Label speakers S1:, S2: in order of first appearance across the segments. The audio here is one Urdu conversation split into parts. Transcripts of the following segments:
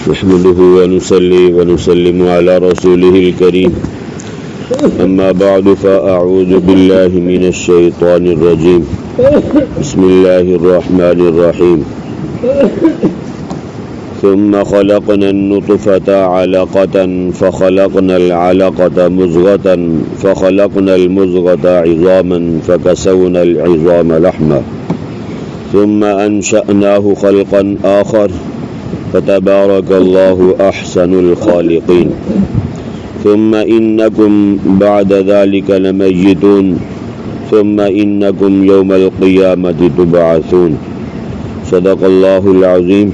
S1: نحمده ونصلي ونسلم على رسوله الكريم أما بعد فأعوذ بالله من الشيطان الرجيم بسم الله الرحمن الرحيم ثم خلقنا النطفة علقة فخلقنا العلقة مضغة فخلقنا المضغة عظاما فكسونا العظام لحما ثم أنشأناه خلقا آخر فتبارك الله أحسن الخالقين ثم إنكم بعد ذلك لميتون ثم إنكم يوم القيامة تبعثون صدق الله العظيم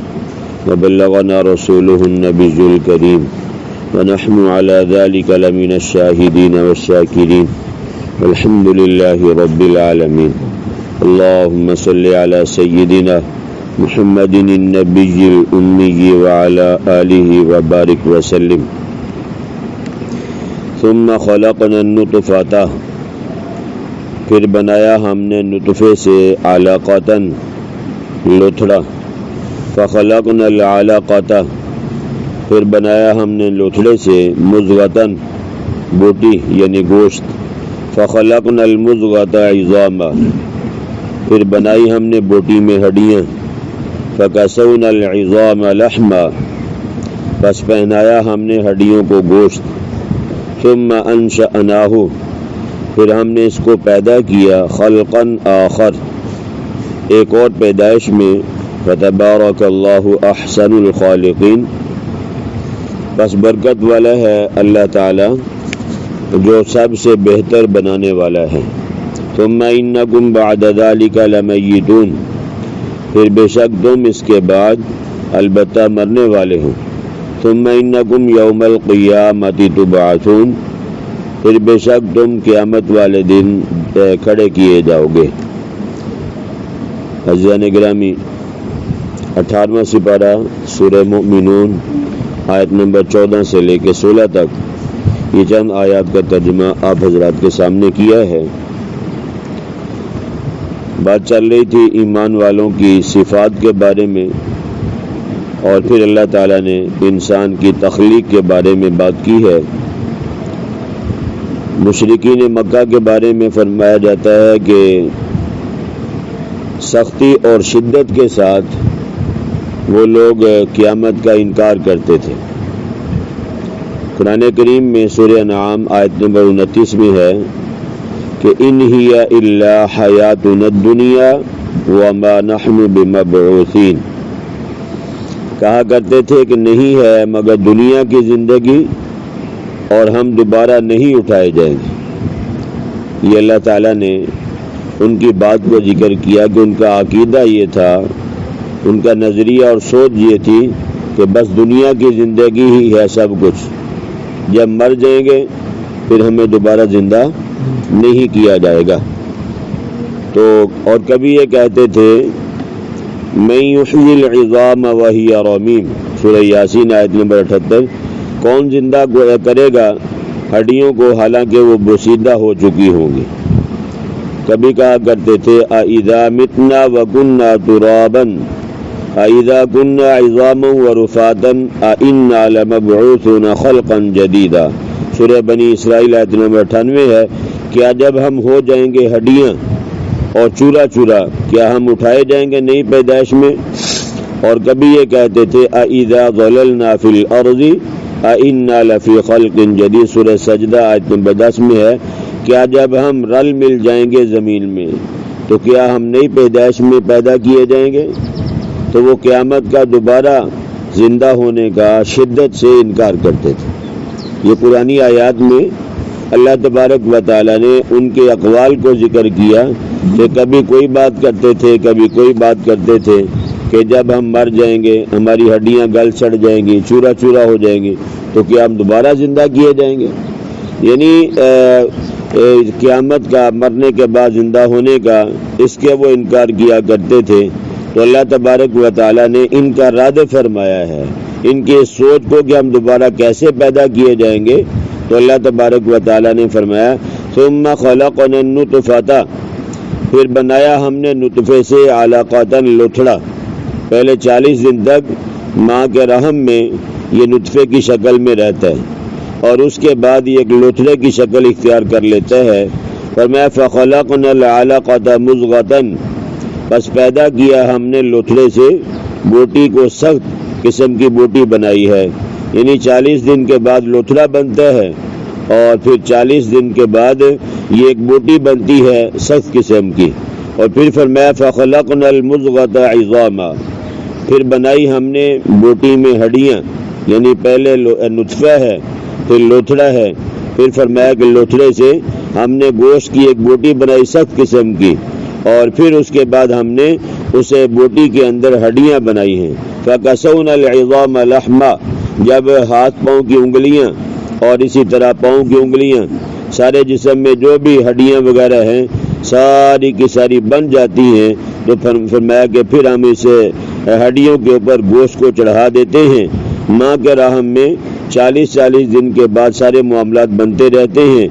S1: وبلغنا رسوله النبي الكريم ونحن على ذلك لمن الشاهدين والشاكرين والحمد لله رب العالمين اللهم صل على سيدنا محمد النبي الأمي وعلى آله وبارك وسلم ثم خلقنا النطفة پھر بنایا ہم نے نطفے سے علقتاً لتھڑا فخلقنا العلقة پھر بنایا ہم نے لتھڑے سے مضغةً بوٹی یعنی گوشت فخلقنا المضغة عظاما پھر بنائی ہم نے بوٹی میں ہڈیاں فکسونا العظام لحما پس پہنایا ہم نے ہڈیوں کو گوشت ثم انشأناہ پھر ہم نے اس کو پیدا کیا خلقا آخر ایک اور پیدائش میں فتبارک اللہ احسن الخالقین بس برکت والا ہے اللہ تعالی جو سب سے بہتر بنانے والا ہے ثم انکم بعد ذلک لمیتون پھر بے شک تم اس کے بعد البتہ مرنے والے ہو ثم انکم یوم القیامت تبعثون پھر بے شک تم قیامت والے دن کھڑے کیے جاؤ گے۔ عزیزان گرامی 18واں سپارہ سورہ مومنون آیت نمبر 14 سے لے کے 16 تک یہ چند آیات کا ترجمہ آپ حضرات کے سامنے کیا ہے۔ بات چل رہی تھی ایمان والوں کی صفات کے بارے میں اور پھر اللہ تعالیٰ نے انسان کی تخلیق کے بارے میں بات کی ہے۔ مشرکین مکہ کے بارے میں فرمایا جاتا ہے کہ سختی اور شدت کے ساتھ وہ لوگ قیامت کا انکار کرتے تھے۔ قرآن کریم میں سورہ انعام آیت نمبر 29 میں ہے کہ ان ہی الا حیاتنا الدنیا وما نحن بمبعوثین، کہا کرتے تھے کہ نہیں ہے مگر دنیا کی زندگی اور ہم دوبارہ نہیں اٹھائے جائیں گے۔ یہ اللہ تعالیٰ نے ان کی بات کو ذکر کیا کہ ان کا عقیدہ یہ تھا، ان کا نظریہ اور سوچ یہ تھی کہ بس دنیا کی زندگی ہی ہے سب کچھ، جب مر جائیں گے پھر ہمیں دوبارہ زندہ نہیں کیا جائے گا۔ تو اور کبھی یہ کہتے تھے من یحیی العظام وہی رمیم، سورہ یاسین آیت نمبر 78، کون زندہ کرے گا ہڈیوں کو حالانکہ وہ بوسیدہ ہو چکی ہوں گی۔ کبھی کہا کرتے تھے اذا متنا وکنا ترابا اذا كنا عظاما ورفاتا انا لمبعوثون خلقا جديدا، سورہ بنی اسرائیل آیت نمبر 98 ہے، کیا جب ہم ہو جائیں گے ہڈیاں اور چورا چورا کیا ہم اٹھائے جائیں گے نئی پیدائش میں؟ اور کبھی یہ کہتے تھے اذا ضللنا فی الارض انا لفی خلق جدید، سورہ سجدہ آیت نمبر 10 میں ہے، کیا جب ہم رل مل جائیں گے زمین میں تو کیا ہم نئی پیدائش میں پیدا کیے جائیں گے؟ تو وہ قیامت کا دوبارہ زندہ ہونے کا شدت سے انکار کرتے تھے۔ یہ پرانی آیات میں اللہ تبارک و تعالیٰ نے ان کے اقوال کو ذکر کیا کہ کبھی کوئی بات کرتے تھے کبھی کوئی بات کرتے تھے کہ جب ہم مر جائیں گے ہماری ہڈیاں گل سڑ جائیں گی، چورا چورا ہو جائیں گی تو کیا ہم دوبارہ زندہ کیے جائیں گے؟ یعنی قیامت کا، مرنے کے بعد زندہ ہونے کا، اس کے وہ انکار کیا کرتے تھے۔ تو اللہ تبارک و تعالیٰ نے ان کا رد فرمایا ہے، ان کی سوچ کو کہ ہم دوبارہ کیسے پیدا کیے جائیں گے۔ تو اللہ تبارک و تعالیٰ نے فرمایا ثم خلقنا النطفة، پھر بنایا ہم نے نطفے سے علقۃ لتھڑا، پہلے 40 دن تک ماں کے رحم میں یہ نطفے کی شکل میں رہتا ہے اور اس کے بعد یہ ایک لوتھڑے کی شکل اختیار کر لیتا ہے۔ فرمایا فَخَلَقْنَا الْعَلَقَةَ مُضْغَةً، بس پیدا کیا ہم نے لوتھڑے سے بوٹی کو، سخت قسم کی بوٹی بنائی ہے، یعنی 40 دن کے بعد لوتھڑا بنتا ہے اور پھر 40 دن کے بعد یہ ایک بوٹی بنتی ہے سخت قسم کی۔ اور پھر فرمایا فَخَلَقْنَا الْمُضْغَةَ عِظَامًا، پھر بنائی ہم نے بوٹی میں ہڈیاں، یعنی پہلے نطفہ ہے پھر لوتھڑا ہے، پھر فرمایا کہ لوتھڑے سے ہم نے گوشت کی ایک بوٹی بنائی سخت قسم کی، اور پھر اس کے بعد ہم نے اسے بوٹی کے اندر ہڈیاں بنائی ہیں۔ فَكَسَوْنَا الْعِظَامَ لَحْمًا، جب ہاتھ پاؤں کی انگلیاں اور اسی طرح پاؤں کی انگلیاں، سارے جسم میں جو بھی ہڈیاں وغیرہ ہیں ساری کی ساری بن جاتی ہیں، تو فرمایا کہ پھر ہم اس ہڈیوں کے اوپر گوشت کو چڑھا دیتے ہیں۔ ماں کے رحم میں 40 دن کے بعد سارے معاملات بنتے رہتے ہیں۔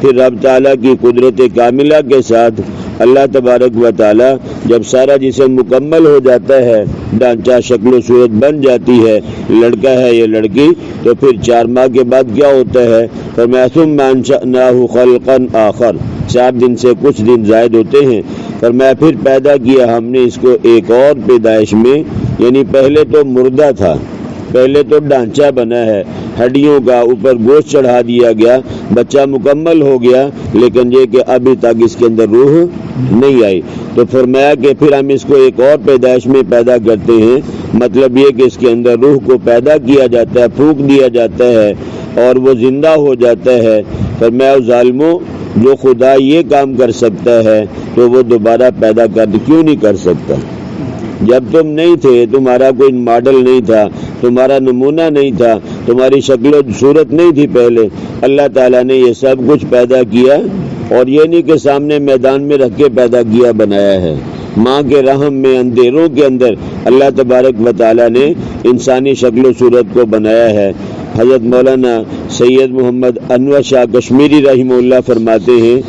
S1: پھر رب تعالیٰ کی قدرت کاملہ کے ساتھ اللہ تبارک و تعالیٰ جب سارا جسم مکمل ہو جاتا ہے، ڈھانچہ شکل و صورت بن جاتی ہے، لڑکا ہے یا لڑکی، تو پھر 4 ماہ کے بعد کیا ہوتا ہے؟ فرمایا ثم انشأناه خلقا آخر، 4 دن سے کچھ دن زائد ہوتے ہیں۔ فرمایا پھر پیدا کیا ہم نے اس کو ایک اور پیدائش میں، یعنی پہلے تو مردہ تھا، پہلے تو ڈھانچہ بنا ہے ہڈیوں کا، اوپر گوشت چڑھا دیا گیا، بچہ مکمل ہو گیا، لیکن یہ کہ ابھی تک اس کے اندر روح نہیں آئی۔ تو فرمایا کہ پھر ہم اس کو ایک اور پیدائش میں پیدا کرتے ہیں، مطلب یہ کہ اس کے اندر روح کو پیدا کیا جاتا ہے، پھونک دیا جاتا ہے اور وہ زندہ ہو جاتا ہے۔ فرمایا ظالموں، جو خدا یہ کام کر سکتا ہے تو وہ دوبارہ پیدا کیوں نہیں کر سکتا؟ جب تم نہیں تھے، تمہارا کوئی ماڈل نہیں تھا، تمہارا نمونہ نہیں تھا، تمہاری شکل و صورت نہیں تھی پہلے، اللہ تعالیٰ نے یہ سب کچھ پیدا کیا، اور یہ نہیں کہ سامنے میدان میں رکھ کے پیدا کیا بنایا ہے۔ ماں کے رحم میں اندھیروں کے اندر اللہ تبارک و تعالیٰ نے انسانی شکل و صورت کو بنایا ہے۔ حضرت مولانا سید محمد انور شاہ کشمیری رحمہ اللہ فرماتے ہیں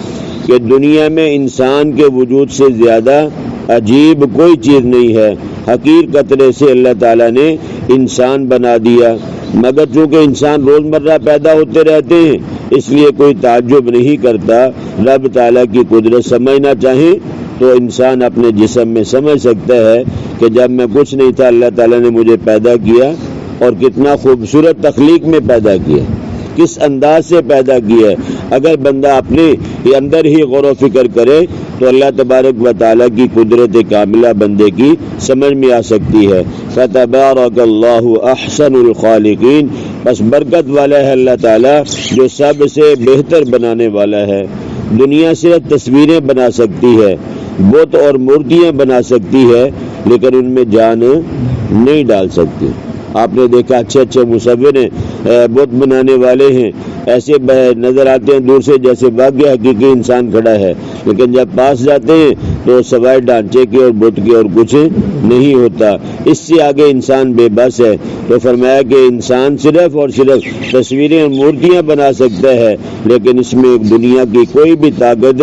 S1: کہ دنیا میں انسان کے وجود سے زیادہ عجیب کوئی چیز نہیں ہے۔ حقیر قطرے سے اللہ تعالیٰ نے انسان بنا دیا، مگر چونکہ انسان روزمرہ پیدا ہوتے رہتے ہیں اس لیے کوئی تعجب نہیں کرتا۔ رب تعالیٰ کی قدرت سمجھنا چاہیں تو انسان اپنے جسم میں سمجھ سکتا ہے کہ جب میں کچھ نہیں تھا اللہ تعالیٰ نے مجھے پیدا کیا، اور کتنا خوبصورت تخلیق میں پیدا کیا، کس انداز سے پیدا کیا ہے۔ اگر بندہ اپنے اندر ہی غور و فکر کرے تو اللہ تبارک و تعالیٰ کی قدرت کاملہ بندے کی سمجھ میں آ سکتی ہے۔ فتبارک اللہ احسن الخالقین، بس برکت والا ہے اللہ تعالیٰ جو سب سے بہتر بنانے والا ہے۔ دنیا صرف تصویریں بنا سکتی ہے، بت اور مورتیاں بنا سکتی ہے، لیکن ان میں جان نہیں ڈال سکتی۔ آپ نے دیکھا اچھے اچھے مصور ہیں، بت بنانے والے ہیں، ایسے نظر آتے ہیں دور سے جیسے واقعی حقیقی انسان کھڑا ہے، لیکن جب پاس جاتے ہیں تو سوائے ڈھانچے کے اور بت کے اور کچھ نہیں ہوتا۔ اس سے آگے انسان بے بس ہے۔ تو فرمایا کہ انسان صرف اور صرف تصویریں اور مورتیاں بنا سکتا ہے، لیکن اس میں دنیا کی کوئی بھی طاقت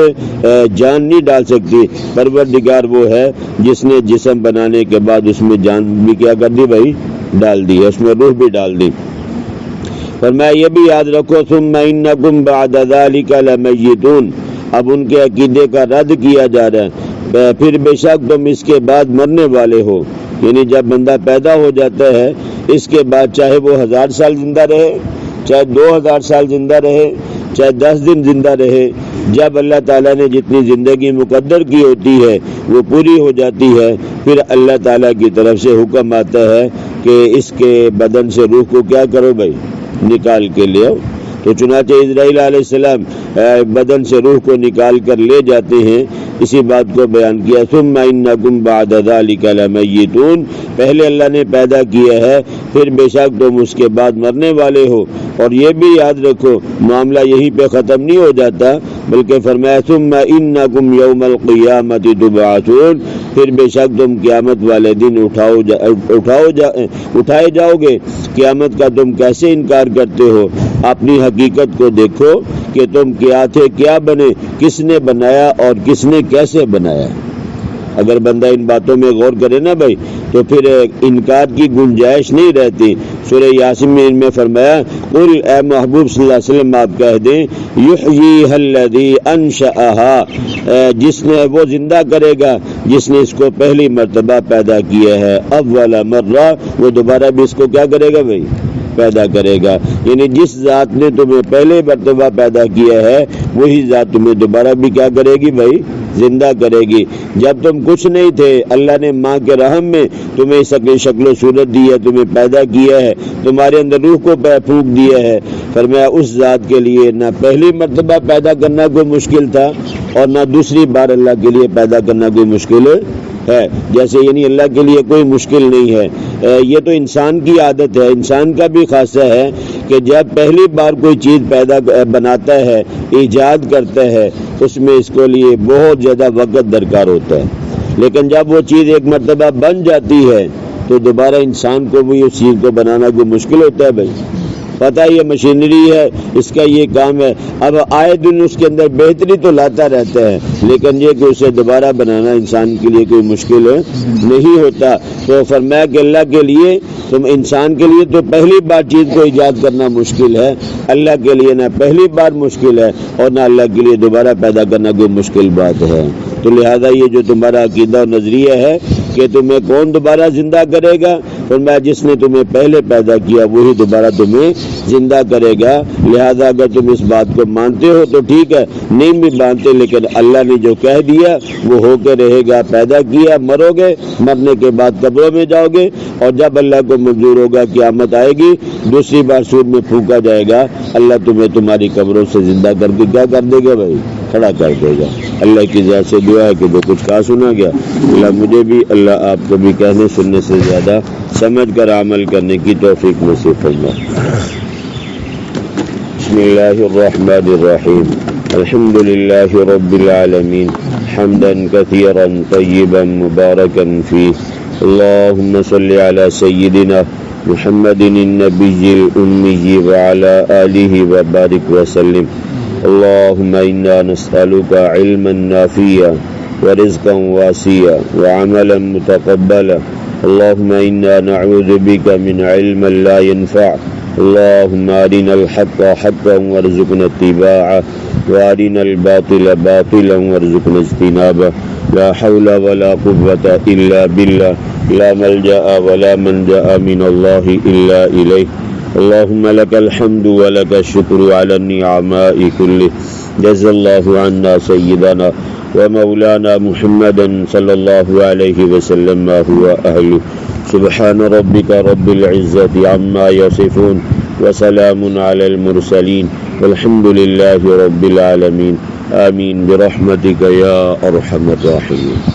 S1: جان نہیں ڈال سکتی۔ پروردگار وہ ہے جس نے جسم بنانے کے بعد اس میں جان بھی کیا کر دی بھائی، ڈال دی، اس میں روح بھی ڈال دی۔ فرمایا یہ بھی یاد رکھو ثم انکم بعد ذلک لمیتون، اب ان کے عقیدے کا رد کیا جا رہا ہے، پھر بے شک تم اس کے بعد مرنے والے ہو۔ یعنی جب بندہ پیدا ہو جاتا ہے اس کے بعد چاہے وہ 1000 سال زندہ رہے، چاہے 2000 سال زندہ رہے، چاہے 10 دن زندہ رہے، جب اللہ تعالیٰ نے جتنی زندگی مقدر کی ہوتی ہے وہ پوری ہو جاتی ہے، پھر اللہ تعالیٰ کی طرف سے حکم آتا ہے کہ اس کے بدن سے روح کو کیا کرو بھائی، نکال کے لے آؤ۔ تو چنانچہ اسرائیل علیہ السلام بدن سے روح کو نکال کر لے جاتے ہیں۔ اسی بات کو بیان کیا ثم انکم بعد ذلک لمیتون، پہلے اللہ نے پیدا کیا ہے، پھر بے شک تم اس کے بعد مرنے والے ہو۔ اور یہ بھی یاد رکھو معاملہ یہیں پہ ختم نہیں ہو جاتا، بلکہ فرمایا ثم انکم یوم القیامۃ تبعثون، پھر بے شک تم قیامت والے دن اٹھائے جاؤ گے۔ قیامت کا تم کیسے انکار کرتے ہو؟ اپنی حقیقت کو دیکھو کہ تم کیا تھے، کیا بنے، کس نے بنایا اور کس نے کیسے بنایا۔ اگر بندہ ان باتوں میں غور کرے نا بھائی تو پھر انکار کی گنجائش نہیں رہتی۔ سورہ یاسین میں فرمایا قل اے محبوب صلی اللہ علیہ وسلم آپ کہہ دیں یحییھا الذی انشأھا، جس نے وہ زندہ کرے گا جس نے اس کو پہلی مرتبہ پیدا کیا ہے، اول مرہ، وہ دوبارہ بھی اس کو کیا کرے گا بھائی؟ پیدا کرے گا۔ یعنی جس ذات نے تمہیں پہلے مرتبہ پیدا کیا ہے وہی ذات تمہیں دوبارہ بھی کیا کرے گی بھائی؟ زندہ کرے گی۔ جب تم کچھ نہیں تھے اللہ نے ماں کے رحم میں تمہیں شکل و صورت دی ہے، تمہیں پیدا کیا ہے، تمہارے اندر روح کو پھونک دیا ہے۔ فرمایا اس ذات کے لیے نہ پہلی مرتبہ پیدا کرنا کوئی مشکل تھا اور نہ دوسری بار اللہ کے لیے پیدا کرنا کوئی مشکل ہے، جیسے یعنی اللہ کے لیے کوئی مشکل نہیں ہے۔ یہ تو انسان کی عادت ہے، انسان کا بھی خاصہ ہے کہ جب پہلی بار کوئی چیز بناتا ہے، ایجاد کرتا ہے، اس میں اس کے لیے بہت زیادہ وقت درکار ہوتا ہے، لیکن جب وہ چیز ایک مرتبہ بن جاتی ہے تو دوبارہ انسان کو بھی اس چیز کو بنانا کوئی مشکل ہوتا ہے بھائی۔ پتہ یہ مشینری ہے، اس کا یہ کام ہے، اب آئے دن اس کے اندر بہتری تو لاتا رہتا ہے، لیکن یہ کہ اسے دوبارہ بنانا انسان کے لیے کوئی مشکل نہیں ہوتا۔ تو فرمایا کہ اللہ کے لیے تم انسان کے لیے تو پہلی بار چیز کو ایجاد کرنا مشکل ہے، اللہ کے لیے نہ پہلی بار مشکل ہے اور نہ اللہ کے لیے دوبارہ پیدا کرنا کوئی مشکل بات ہے۔ تو لہذا یہ جو تمہارا عقیدہ اور نظریہ ہے کہ تمہیں کون دوبارہ زندہ کرے گا، فرمایا جس نے تمہیں پہلے پیدا کیا وہی دوبارہ تمہیں زندہ کرے گا۔ لہذا اگر تم اس بات کو مانتے ہو تو ٹھیک ہے، نہیں بھی مانتے لیکن اللہ نے جو کہہ دیا وہ ہو کے رہے گا۔ پیدا کیا، مرو گے، مرنے کے بعد قبروں میں جاؤ گے، اور جب اللہ کو منظور ہوگا قیامت آئے گی دوسری بار سور میں پھونکا جائے گا، اللہ تمہیں تمہاری قبروں سے زندہ کر کے کیا کر دے گا بھائی؟ کھڑا کر دے گا۔ اللہ کی ذات سے دعا ہے کہ جو کچھ کہا سنا گیا اللہ مجھے بھی، اللہ آپ کو بھی کہنے سننے سے زیادہ سمجھ کر عمل کرنے کی توفیق نصیب فرمائے۔ بسم اللہ الرحمن الرحیم، الحمد للہ رب العالمین، حمدا کثیرا طیبا مبارکا فیہ، اللہم صلی علی سیدنا محمد النبی الأمی وعلی آلہ وبارک وسلم۔ اللهم إنا نسألك علما نافعا ورزقا واسعا وعملا متقبلا، اللهم إنا نعوذ بك من علم لا ينفع، اللهم أرنا الحق حقا وارزقنا اتباعه وأرنا الباطل باطلا وارزقنا اجتنابه، لا حول ولا قوة إلا بالله، لا ملجأ ولا منجأ من الله إلا إليه، اللهم لك الحمد ولك الشكر على النعماء كله، جزا الله عنا سيدنا ومولانا محمدا صلى الله عليه وسلم ما هو أهله، سبحان ربك رب العزة عما يصفون وسلام على المرسلين والحمد لله رب العالمين، آمين برحمتك يا أرحم الراحمين۔